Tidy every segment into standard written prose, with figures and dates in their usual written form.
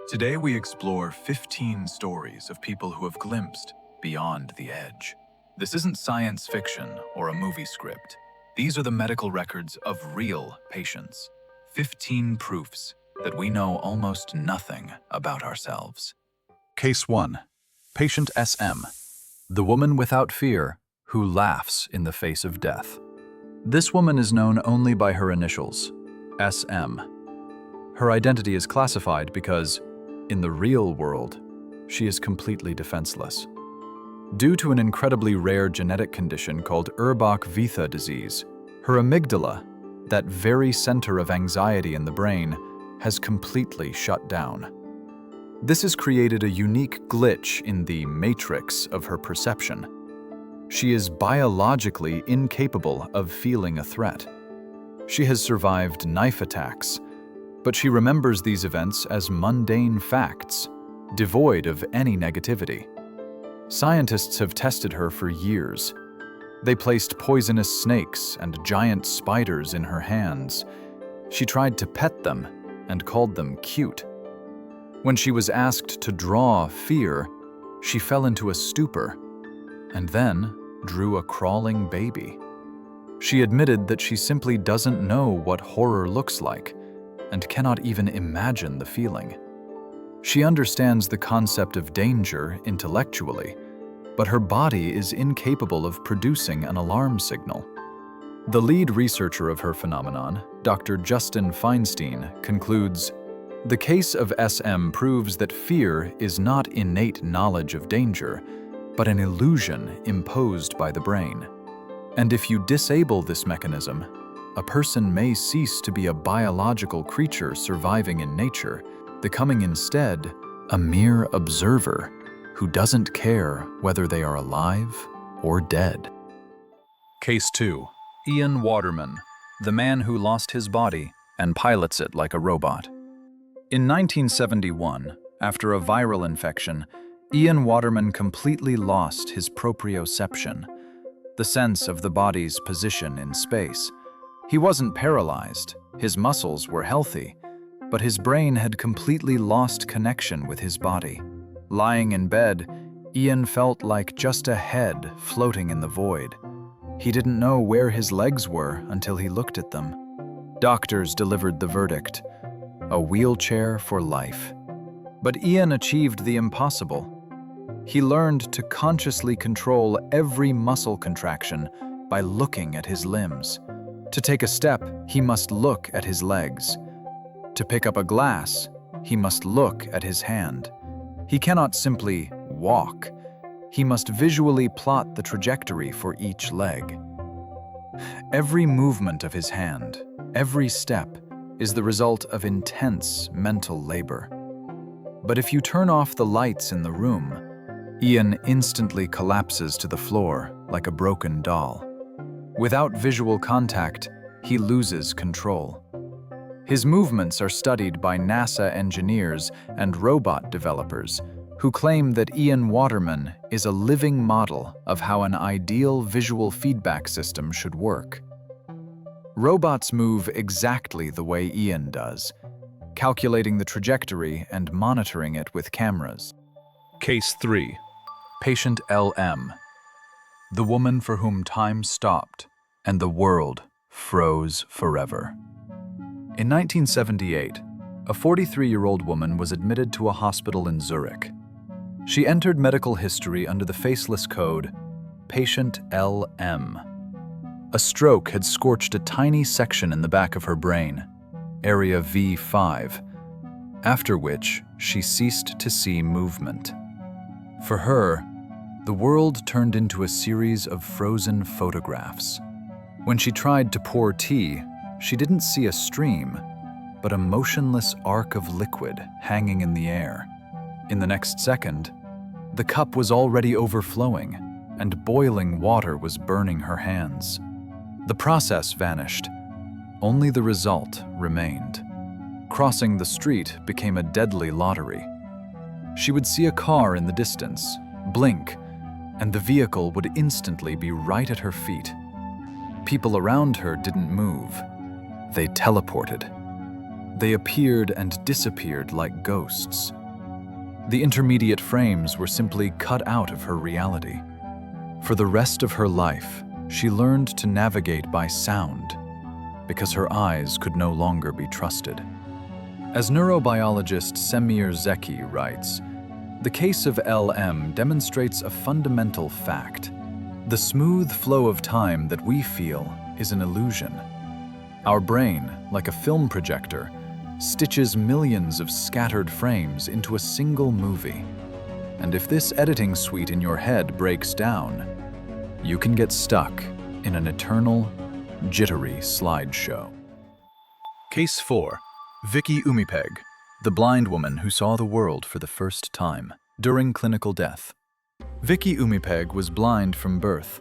Today we explore 15 stories of people who have glimpsed beyond the edge. This isn't science fiction or a movie script. These are the medical records of real patients. 15 proofs that we know almost nothing about ourselves. Case 1. Patient SM, the woman without fear who laughs in the face of death. This woman is known only by her initials, SM. Her identity is classified because, in the real world, she is completely defenseless. Due to an incredibly rare genetic condition called Urbach-Wiethe disease, her amygdala, that very center of anxiety in the brain, has completely shut down. This has created a unique glitch in the matrix of her perception. She is biologically incapable of feeling a threat. She has survived knife attacks, but she remembers these events as mundane facts, devoid of any negativity. Scientists have tested her for years. They placed poisonous snakes and giant spiders in her hands. She tried to pet them and called them cute. When she was asked to draw fear, she fell into a stupor and then drew a crawling baby. She admitted that she simply doesn't know what horror looks like and cannot even imagine the feeling. She understands the concept of danger intellectually, but her body is incapable of producing an alarm signal. The lead researcher of her phenomenon, Dr. Justin Feinstein, concludes, "The case of SM proves that fear is not innate knowledge of danger, but an illusion imposed by the brain. And if you disable this mechanism, a person may cease to be a biological creature surviving in nature, becoming instead a mere observer who doesn't care whether they are alive or dead." Case 2. Ian Waterman, the man who lost his body and pilots it like a robot. In 1971, after a viral infection, Ian Waterman completely lost his proprioception, the sense of the body's position in space. He wasn't paralyzed, his muscles were healthy, but his brain had completely lost connection with his body. Lying in bed, Ian felt like just a head floating in the void. He didn't know where his legs were until he looked at them. Doctors delivered the verdict: a wheelchair for life. But Ian achieved the impossible. He learned to consciously control every muscle contraction by looking at his limbs. To take a step, he must look at his legs. To pick up a glass, he must look at his hand. He cannot simply walk. He must visually plot the trajectory for each leg. Every movement of his hand, every step, is the result of intense mental labor. But if you turn off the lights in the room, Ian instantly collapses to the floor like a broken doll. Without visual contact, he loses control. His movements are studied by NASA engineers and robot developers who claim that Ian Waterman is a living model of how an ideal visual feedback system should work. Robots move exactly the way Ian does, calculating the trajectory and monitoring it with cameras. Case 3. Patient LM, the woman for whom time stopped and the world froze forever. In 1978, a 43-year-old woman was admitted to a hospital in Zurich. She entered medical history under the faceless code Patient LM. A stroke had scorched a tiny section in the back of her brain, area V5, after which she ceased to see movement. For her, the world turned into a series of frozen photographs. When she tried to pour tea, she didn't see a stream, but a motionless arc of liquid hanging in the air. In the next second, the cup was already overflowing, and boiling water was burning her hands. The process vanished. Only the result remained. Crossing the street became a deadly lottery. She would see a car in the distance, blink, and the vehicle would instantly be right at her feet. People around her didn't move. They teleported. They appeared and disappeared like ghosts. The intermediate frames were simply cut out of her reality. For the rest of her life, she learned to navigate by sound because her eyes could no longer be trusted. As neurobiologist Erceg writes, the case of LM demonstrates a fundamental fact. The smooth flow of time that we feel is an illusion. Our brain, like a film projector, stitches millions of scattered frames into a single movie. And if this editing suite in your head breaks down, you can get stuck in an eternal, jittery slideshow. Case 4. Vicki Umipeg, the blind woman who saw the world for the first time during clinical death. Vicki Umipeg was blind from birth.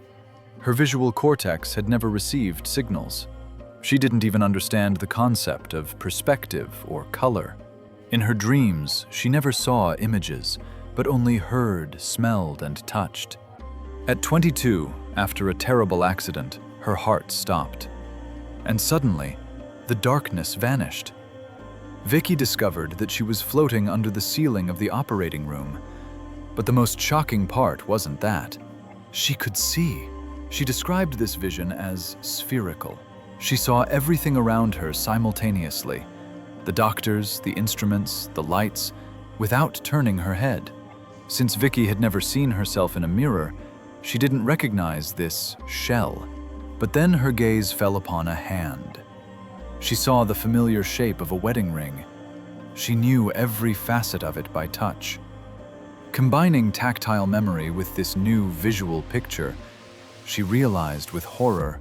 Her visual cortex had never received signals. She didn't even understand the concept of perspective or color. In her dreams, she never saw images, but only heard, smelled, and touched. At 22, after a terrible accident, her heart stopped. And suddenly, the darkness vanished. Vicki discovered that she was floating under the ceiling of the operating room. But the most shocking part wasn't that. She could see. She described this vision as spherical. She saw everything around her simultaneously, the doctors, the instruments, the lights, without turning her head. Since Vicki had never seen herself in a mirror, she didn't recognize this shell. But then her gaze fell upon a hand. She saw the familiar shape of a wedding ring. She knew every facet of it by touch. Combining tactile memory with this new visual picture, she realized with horror,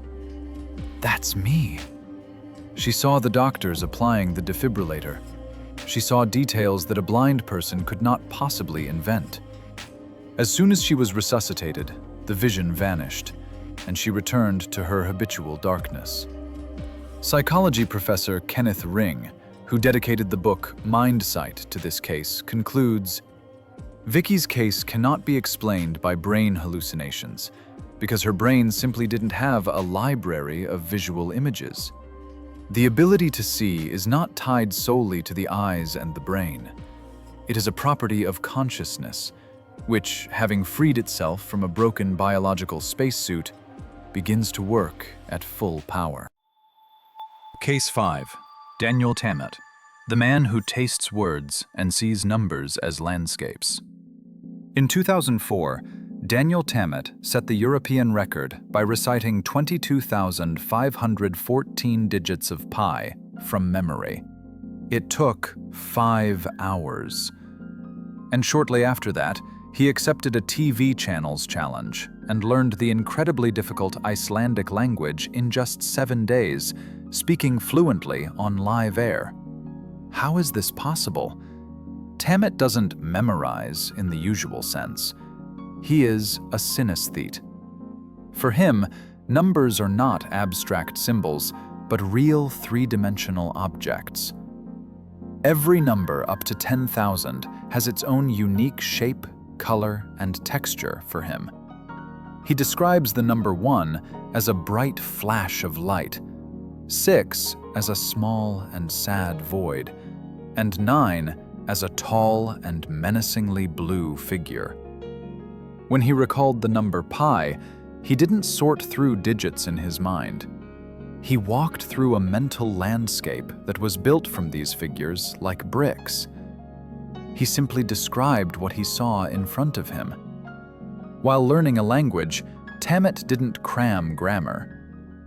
"That's me." She saw the doctors applying the defibrillator. She saw details that a blind person could not possibly invent. As soon as she was resuscitated, the vision vanished, and she returned to her habitual darkness. Psychology professor Kenneth Ring, who dedicated the book Mindsight to this case, concludes, Vicki's case cannot be explained by brain hallucinations because her brain simply didn't have a library of visual images. The ability to see is not tied solely to the eyes and the brain. It is a property of consciousness, which, having freed itself from a broken biological spacesuit, begins to work at full power. Case 5. Daniel Tammet, the man who tastes words and sees numbers as landscapes. In 2004, Daniel Tammet set the European record by reciting 22,514 digits of pi from memory. It took 5 hours. And shortly after that, he accepted a TV channel's challenge and learned the incredibly difficult Icelandic language in just 7 days, speaking fluently on live air. How is this possible? Tammet doesn't memorize in the usual sense. He is a synesthete. For him, numbers are not abstract symbols, but real three-dimensional objects. Every number up to 10,000 has its own unique shape, color, and texture for him. He describes the number 1 as a bright flash of light, 6 as a small and sad void, and 9 as a tall and menacingly blue figure. When he recalled the number pi, he didn't sort through digits in his mind. He walked through a mental landscape that was built from these figures like bricks. He simply described what he saw in front of him. While learning a language, Tammet didn't cram grammar.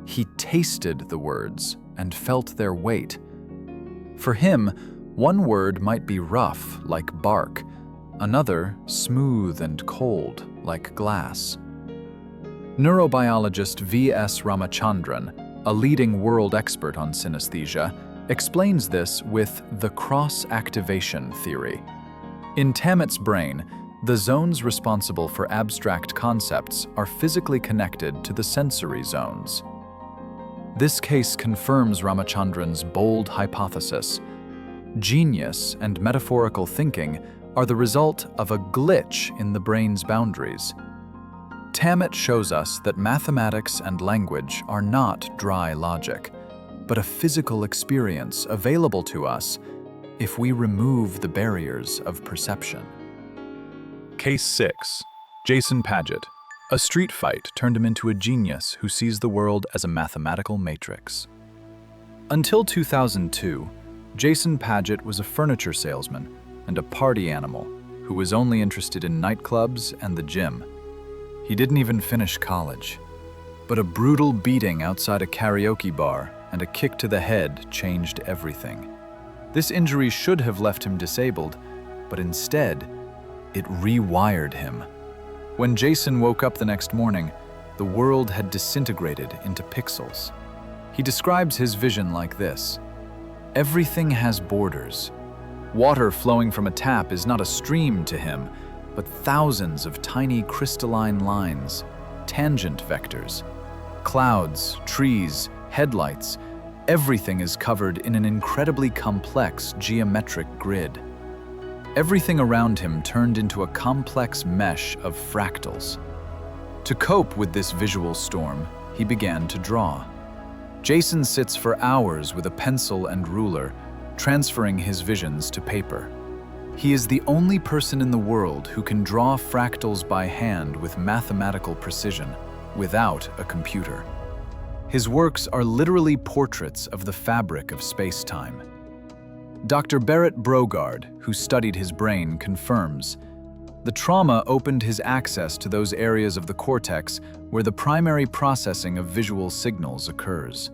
He tasted the words and felt their weight. For him, one word might be rough, like bark, another smooth and cold, like glass. Neurobiologist V.S. Ramachandran, a leading world expert on synesthesia, explains this with the cross-activation theory. In Tammet's brain, the zones responsible for abstract concepts are physically connected to the sensory zones. This case confirms Ramachandran's bold hypothesis. Genius and metaphorical thinking are the result of a glitch in the brain's boundaries. Tammet shows us that mathematics and language are not dry logic. but a physical experience available to us if we remove the barriers of perception. Case 6. Jason Padgett. A street fight turned him into a genius who sees the world as a mathematical matrix. Until 2002, Jason Padgett was a furniture salesman and a party animal who was only interested in nightclubs and the gym. He didn't even finish college. But a brutal beating outside a karaoke bar and a kick to the head changed everything. This injury should have left him disabled, but instead, it rewired him. When Jason woke up the next morning, the world had disintegrated into pixels. He describes his vision like this: everything has borders. Water flowing from a tap is not a stream to him, but thousands of tiny crystalline lines, tangent vectors. Clouds, trees, headlights, everything is covered in an incredibly complex geometric grid. Everything around him turned into a complex mesh of fractals. To cope with this visual storm, he began to draw. Jason sits for hours with a pencil and ruler, transferring his visions to paper. He is the only person in the world who can draw fractals by hand with mathematical precision, without a computer. His works are literally portraits of the fabric of space-time. Dr. Barrett Brogard, who studied his brain, confirms the trauma opened his access to those areas of the cortex where the primary processing of visual signals occurs.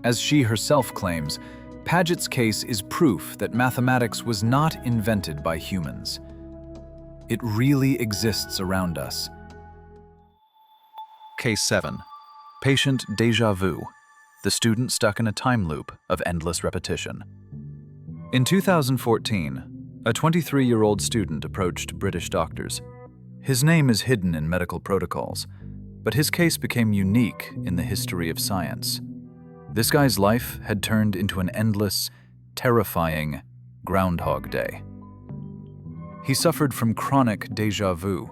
As she herself claims, Padgett's case is proof that mathematics was not invented by humans. It really exists around us. Case 7. Patient Déjà Vu. The student stuck in a time loop of endless repetition. In 2014, a 23-year-old student approached British doctors. His name is hidden in medical protocols, but his case became unique in the history of science. This guy's life had turned into an endless, terrifying Groundhog Day. He suffered from chronic déjà vu.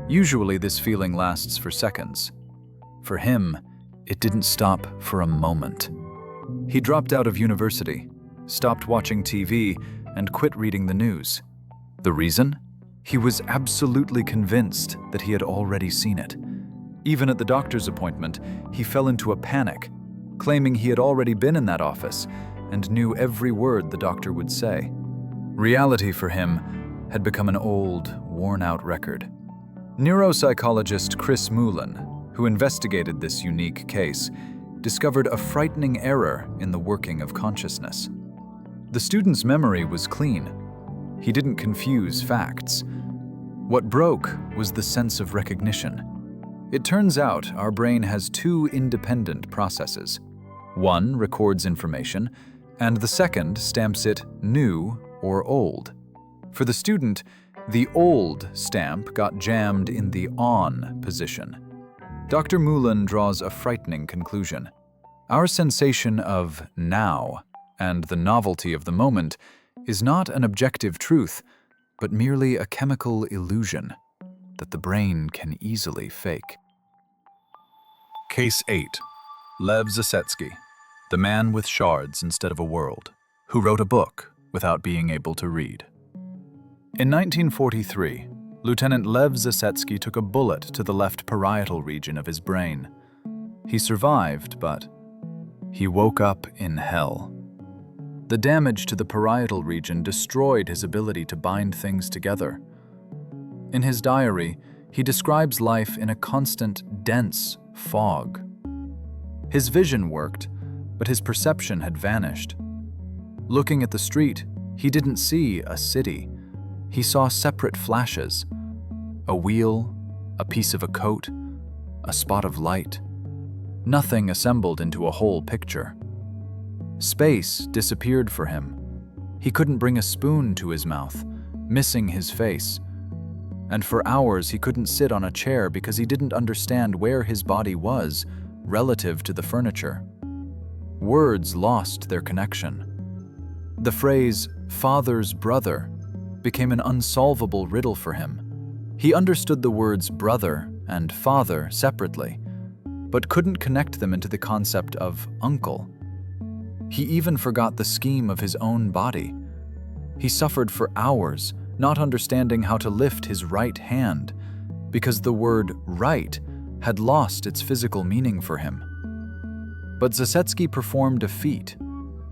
Usually this feeling lasts for seconds. For him, it didn't stop for a moment. He dropped out of university, stopped watching TV, and quit reading the news. The reason? He was absolutely convinced that he had already seen it. Even at the doctor's appointment, he fell into a panic, claiming he had already been in that office and knew every word the doctor would say. Reality for him had become an old, worn-out record. Neuropsychologist Chris Moulin, who investigated this unique case, discovered a frightening error in the working of consciousness. The student's memory was clean. He didn't confuse facts. What broke was the sense of recognition. It turns out our brain has two independent processes. One records information, and the second stamps it new or old. For the student, the old stamp got jammed in the on position. Dr. Moulin draws a frightening conclusion. Our sensation of now and the novelty of the moment is not an objective truth, but merely a chemical illusion that the brain can easily fake. Case 8. Leigh Zasetsky, the man with shards instead of a world, who wrote a book without being able to read. In 1943, Lieutenant Leigh Zasetsky took a bullet to the left parietal region of his brain. He survived, but he woke up in hell. The damage to the parietal region destroyed his ability to bind things together. In his diary, he describes life in a constant, dense fog. His vision worked, but his perception had vanished. Looking at the street, he didn't see a city. He saw separate flashes: a wheel, a piece of a coat, a spot of light. Nothing assembled into a whole picture. Space disappeared for him. He couldn't bring a spoon to his mouth, missing his face. And for hours he couldn't sit on a chair because he didn't understand where his body was relative to the furniture. Words lost their connection. The phrase, "father's brother," became an unsolvable riddle for him. He understood the words brother and father separately, but couldn't connect them into the concept of uncle. He even forgot the scheme of his own body. He suffered for hours, not understanding how to lift his right hand, because the word right had lost its physical meaning for him. But Zasetsky performed a feat.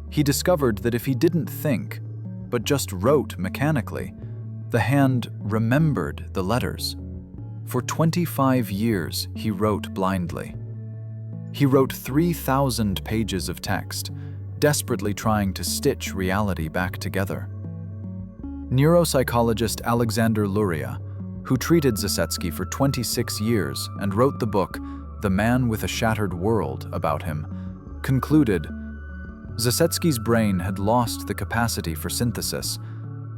He discovered that if he didn't think, but just wrote mechanically, the hand remembered the letters. For 25 years, he wrote blindly. He wrote 3,000 pages of text, desperately trying to stitch reality back together. Neuropsychologist Alexander Luria, who treated Zasetsky for 26 years and wrote the book The Man with a Shattered World about him, concluded Zasetsky's brain had lost the capacity for synthesis,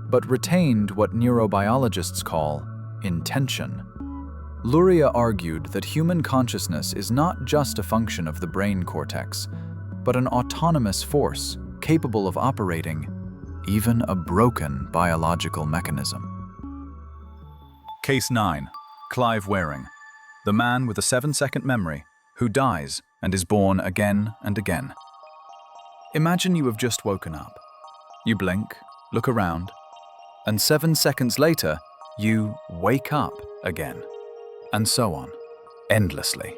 but retained what neurobiologists call intention. Luria argued that human consciousness is not just a function of the brain cortex, but an autonomous force capable of operating even a broken biological mechanism. Case 9. Clive Waring, the man with a 7-second memory who dies and is born again and again. Imagine you have just woken up. You blink, look around, and 7 seconds later, you wake up again. And so on, endlessly.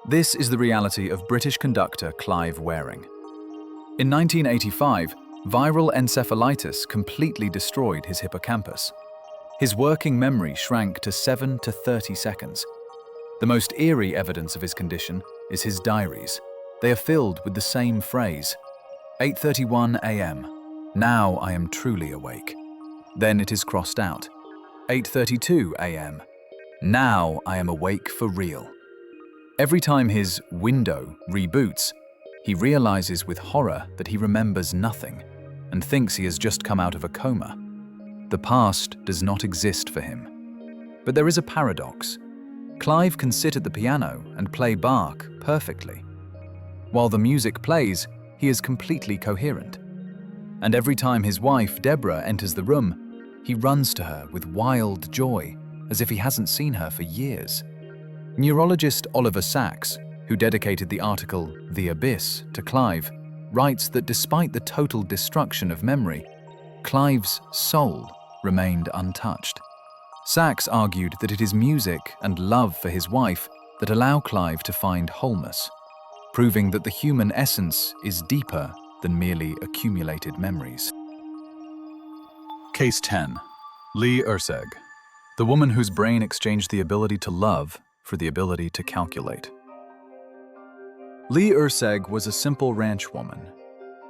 This is the reality of British conductor Clive Waring. In 1985, viral encephalitis completely destroyed his hippocampus. His working memory shrank to 7 to 30 seconds. The most eerie evidence of his condition is his diaries. They are filled with the same phrase, 8:31 a.m. Now I am truly awake. Then it is crossed out, 8:32 a.m. Now I am awake for real. Every time his window reboots, he realizes with horror that he remembers nothing and thinks he has just come out of a coma. The past does not exist for him. But there is a paradox. Clive can sit at the piano and play Bach perfectly. While the music plays, he is completely coherent. And every time his wife, Deborah, enters the room, he runs to her with wild joy, as if he hasn't seen her for years. Neurologist Oliver Sacks, who dedicated the article The Abyss to Clive, writes that despite the total destruction of memory, Clive's soul remained untouched. Sacks argued that it is music and love for his wife that allow Clive to find wholeness, proving that the human essence is deeper than merely accumulated memories. Case 10. Leigh Erceg, the woman whose brain exchanged the ability to love for the ability to calculate. Leigh Erceg was a simple ranch woman.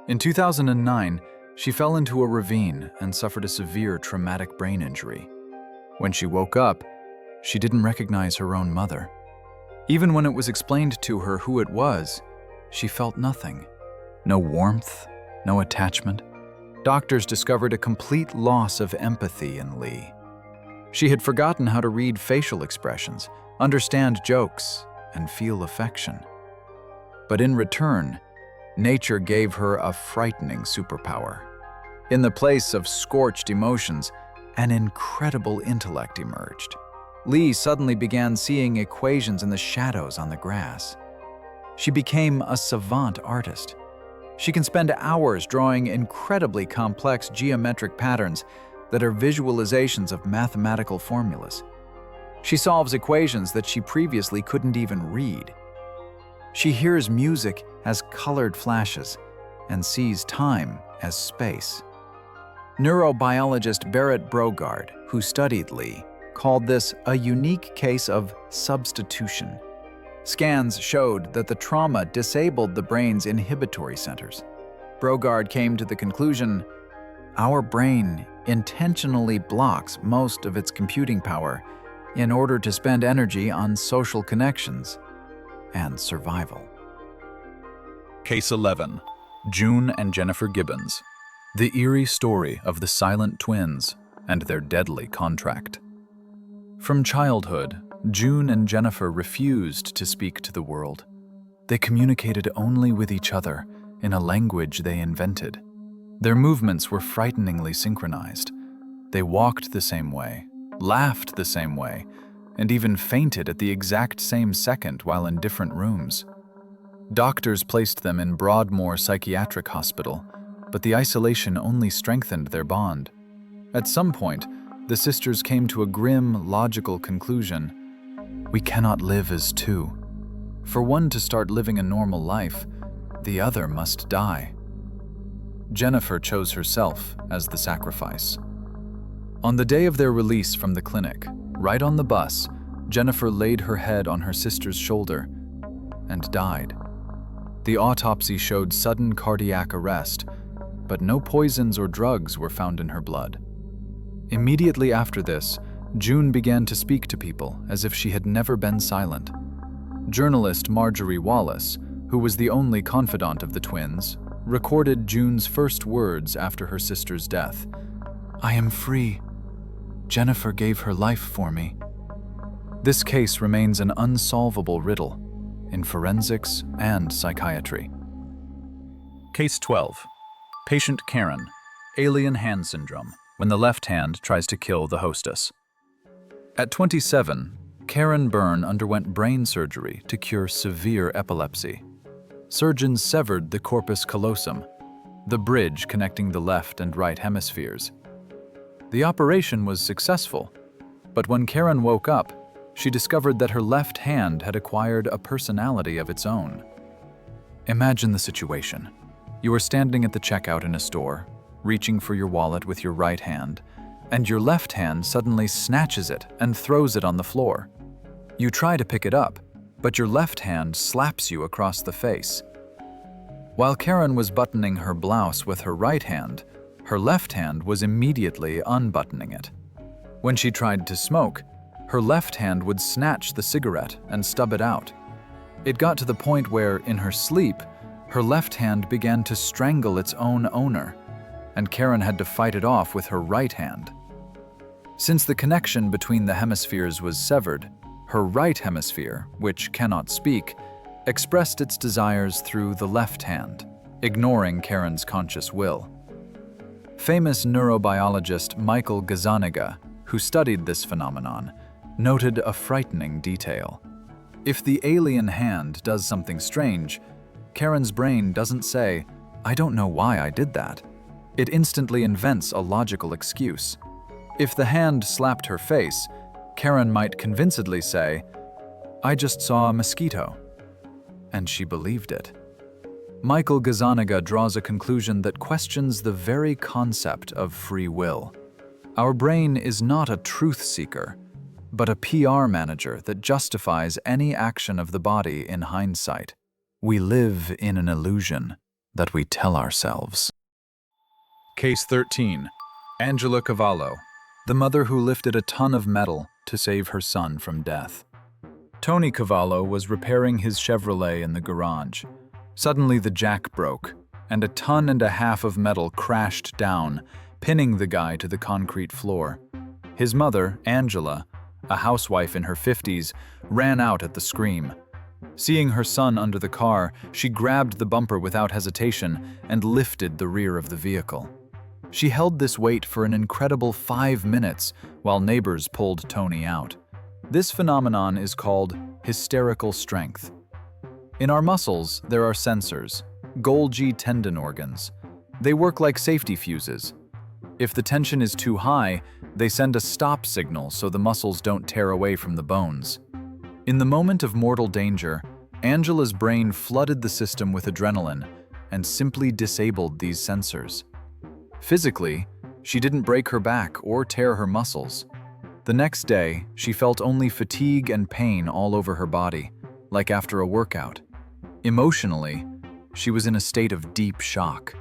In 2009, she fell into a ravine and suffered a severe traumatic brain injury. When she woke up, she didn't recognize her own mother. Even when it was explained to her who it was, she felt nothing. No warmth, no attachment. Doctors discovered a complete loss of empathy in Leigh. She had forgotten how to read facial expressions, understand jokes, and feel affection. But in return, nature gave her a frightening superpower. In the place of scorched emotions, an incredible intellect emerged. Leigh suddenly began seeing equations in the shadows on the grass. She became a savant artist. She can spend hours drawing incredibly complex geometric patterns that are visualizations of mathematical formulas. She solves equations that she previously couldn't even read. She hears music as colored flashes and sees time as space. Neurobiologist Berit Brogard, who studied Leigh, called this a unique case of substitution. Scans showed that the trauma disabled the brain's inhibitory centers. Brogard came to the conclusion, our brain intentionally blocks most of its computing power in order to spend energy on social connections and survival. Case 11. June and Jennifer Gibbons, the eerie story of the silent twins and their deadly contract. From childhood, June and Jennifer refused to speak to the world. They communicated only with each other in a language they invented. Their movements were frighteningly synchronized. They walked the same way, laughed the same way, and even fainted at the exact same second while in different rooms. Doctors placed them in Broadmoor Psychiatric Hospital, but the isolation only strengthened their bond. At some point, the sisters came to a grim, logical conclusion. We cannot live as two. For one to start living a normal life, the other must die. Jennifer chose herself as the sacrifice. On the day of their release from the clinic, right on the bus, Jennifer laid her head on her sister's shoulder and died. The autopsy showed sudden cardiac arrest, but no poisons or drugs were found in her blood. Immediately after this, June began to speak to people as if she had never been silent. Journalist Marjorie Wallace, who was the only confidant of the twins, recorded June's first words after her sister's death. "I am free. Jennifer gave her life for me." This case remains an unsolvable riddle in forensics and psychiatry. Case 12. Patient Karen, alien hand syndrome, when the left hand tries to kill the hostess. At 27, Karen Byrne underwent brain surgery to cure severe epilepsy. Surgeons severed the corpus callosum, the bridge connecting the left and right hemispheres. The operation was successful, but when Karen woke up, she discovered that her left hand had acquired a personality of its own. Imagine the situation. You are standing at the checkout in a store, reaching for your wallet with your right hand, and your left hand suddenly snatches it and throws it on the floor. You try to pick it up, but your left hand slaps you across the face. While Karen was buttoning her blouse with her right hand, her left hand was immediately unbuttoning it. When she tried to smoke, her left hand would snatch the cigarette and stub it out. It got to the point where, in her sleep, her left hand began to strangle its own owner, and Karen had to fight it off with her right hand. Since the connection between the hemispheres was severed, her right hemisphere, which cannot speak, expressed its desires through the left hand, ignoring Karen's conscious will. Famous neurobiologist Michael Gazzaniga, who studied this phenomenon, noted a frightening detail. If the alien hand does something strange, Karen's brain doesn't say, "I don't know why I did that." It instantly invents a logical excuse. If the hand slapped her face, Karen might convincedly say, "I just saw a mosquito." And she believed it. Michael Gazzaniga draws a conclusion that questions the very concept of free will. Our brain is not a truth seeker, but a PR manager that justifies any action of the body in hindsight. We live in an illusion that we tell ourselves. Case 13. Angela Cavallo, the mother who lifted a ton of metal to save her son from death. Tony Cavallo was repairing his Chevrolet in the garage. Suddenly the jack broke, and 1.5 tons of metal crashed down, pinning the guy to the concrete floor. His mother, Angela, a housewife in her 50s, ran out at the scream. Seeing her son under the car, she grabbed the bumper without hesitation and lifted the rear of the vehicle. She held this weight for an incredible 5 minutes while neighbors pulled Tony out. This phenomenon is called hysterical strength. In our muscles, there are sensors, Golgi tendon organs. They work like safety fuses. If the tension is too high, they send a stop signal so the muscles don't tear away from the bones. In the moment of mortal danger, Angela's brain flooded the system with adrenaline and simply disabled these sensors. Physically, she didn't break her back or tear her muscles. The next day, she felt only fatigue and pain all over her body, like after a workout. Emotionally, she was in a state of deep shock.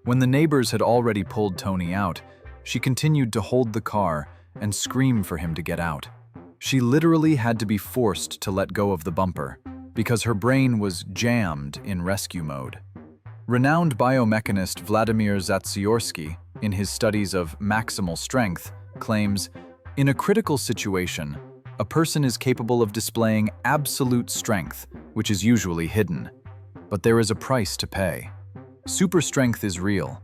When the neighbors had already pulled Tony out, she continued to hold the car and scream for him to get out. She literally had to be forced to let go of the bumper because her brain was jammed in rescue mode. Renowned biomechanist Vladimir Zasetsky, in his studies of maximal strength, claims, in a critical situation, a person is capable of displaying absolute strength, which is usually hidden. But there is a price to pay. Super strength is real,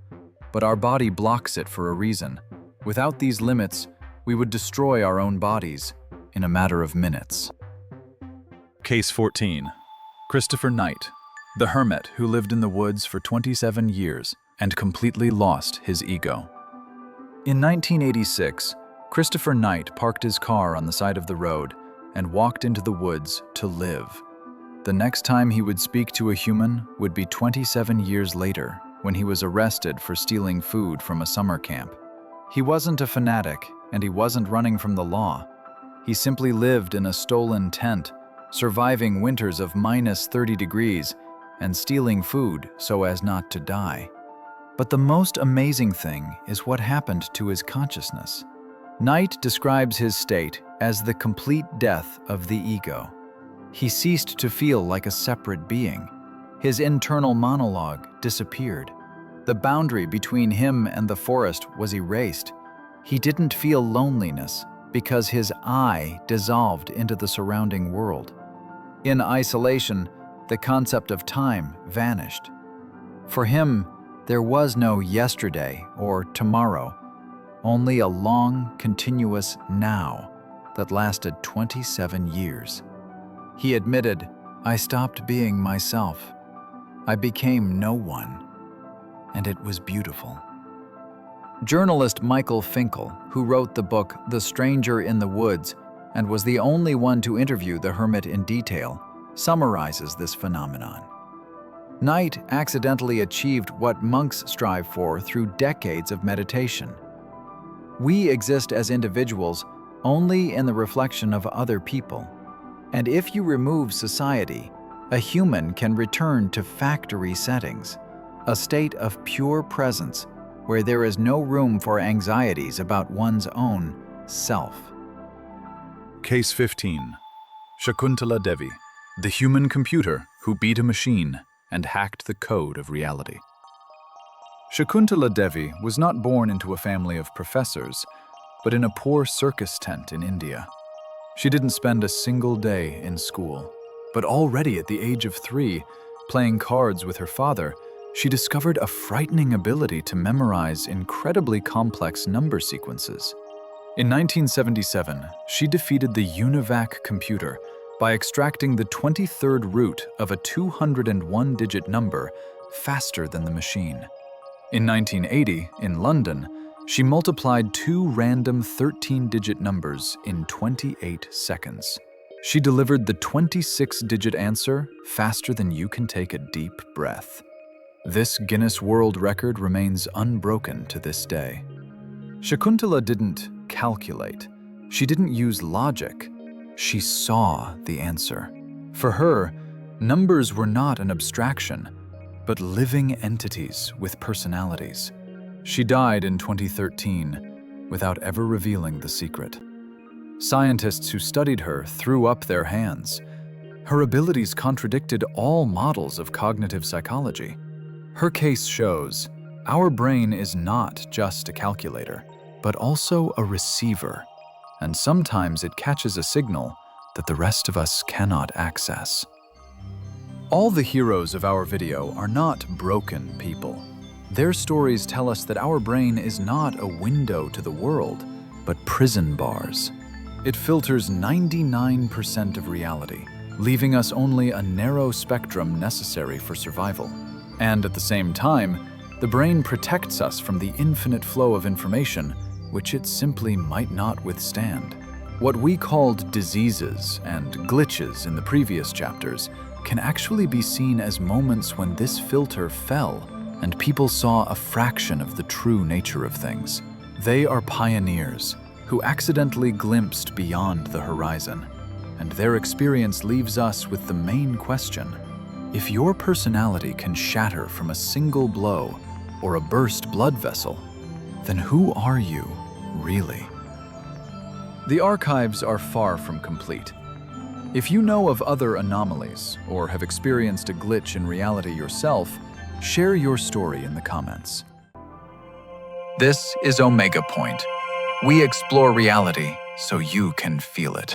but our body blocks it for a reason. Without these limits, we would destroy our own bodies in a matter of minutes. Case 14. Christopher Knight, the hermit who lived in the woods for 27 years and completely lost his ego. In 1986, Christopher Knight parked his car on the side of the road and walked into the woods to live. The next time he would speak to a human would be 27 years later, when he was arrested for stealing food from a summer camp. He wasn't a fanatic, and he wasn't running from the law. He simply lived in a stolen tent, surviving winters of minus 30 degrees and stealing food so as not to die. But the most amazing thing is what happened to his consciousness. Knight describes his state as the complete death of the ego. He ceased to feel like a separate being. His internal monologue disappeared. The boundary between him and the forest was erased. He didn't feel loneliness because his I dissolved into the surrounding world. In isolation, the concept of time vanished. For him, there was no yesterday or tomorrow, only a long, continuous now that lasted 27 years. He admitted, "I stopped being myself. I became no one, and it was beautiful." Journalist Michael Finkel, who wrote the book The Stranger in the Woods and was the only one to interview the hermit in detail, summarizes this phenomenon. Knight accidentally achieved what monks strive for through decades of meditation. We exist as individuals only in the reflection of other people, and if you remove society, a human can return to factory settings, a state of pure presence where there is no room for anxieties about one's own self. Case 15. Shakuntala Devi, the human computer who beat a machine and hacked the code of reality. Shakuntala Devi was not born into a family of professors, but in a poor circus tent in India. She didn't spend a single day in school, but already at the age of 3, playing cards with her father, she discovered a frightening ability to memorize incredibly complex number sequences. In 1977, she defeated the UNIVAC computer by extracting the 23rd root of a 201-digit number faster than the machine. In 1980, in London, she multiplied 2 random 13-digit numbers in 28 seconds. She delivered the 26-digit answer faster than you can take a deep breath. This Guinness World Record remains unbroken to this day. Shakuntala didn't calculate. She didn't use logic. She saw the answer. For her, numbers were not an abstraction, but living entities with personalities. She died in 2013 without ever revealing the secret. Scientists who studied her threw up their hands. Her abilities contradicted all models of cognitive psychology. Her case shows our brain is not just a calculator, but also a receiver, and sometimes it catches a signal that the rest of us cannot access. All the heroes of our video are not broken people. Their stories tell us that our brain is not a window to the world, but prison bars. It filters 99% of reality, leaving us only a narrow spectrum necessary for survival. And at the same time, the brain protects us from the infinite flow of information, which it simply might not withstand. What we called diseases and glitches in the previous chapters can actually be seen as moments when this filter fell and people saw a fraction of the true nature of things. They are pioneers who accidentally glimpsed beyond the horizon, and their experience leaves us with the main question: if your personality can shatter from a single blow or a burst blood vessel, then who are you, really? The archives are far from complete. If you know of other anomalies or have experienced a glitch in reality yourself, share your story in the comments. This is Omega Point. We explore reality so you can feel it.